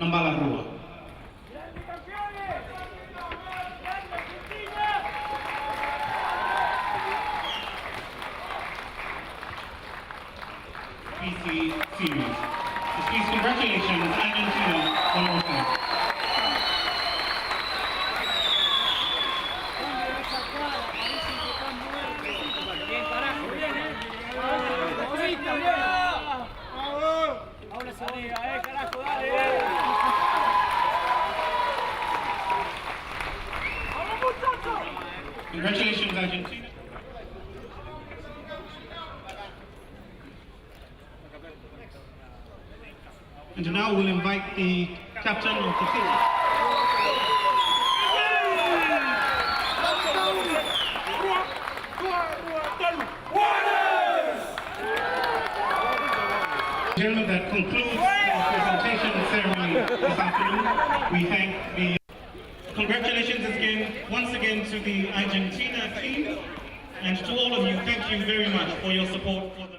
Ambalarua. PC series. So please congratulations, Argentina, one more time. Congratulations, Argentina. And now we'll invite the captain of the team. Gentlemen, that concludes the presentation ceremony this afternoon. We thank the congratulations once again to the Argentina team, and to all of you, thank you very much for your support for the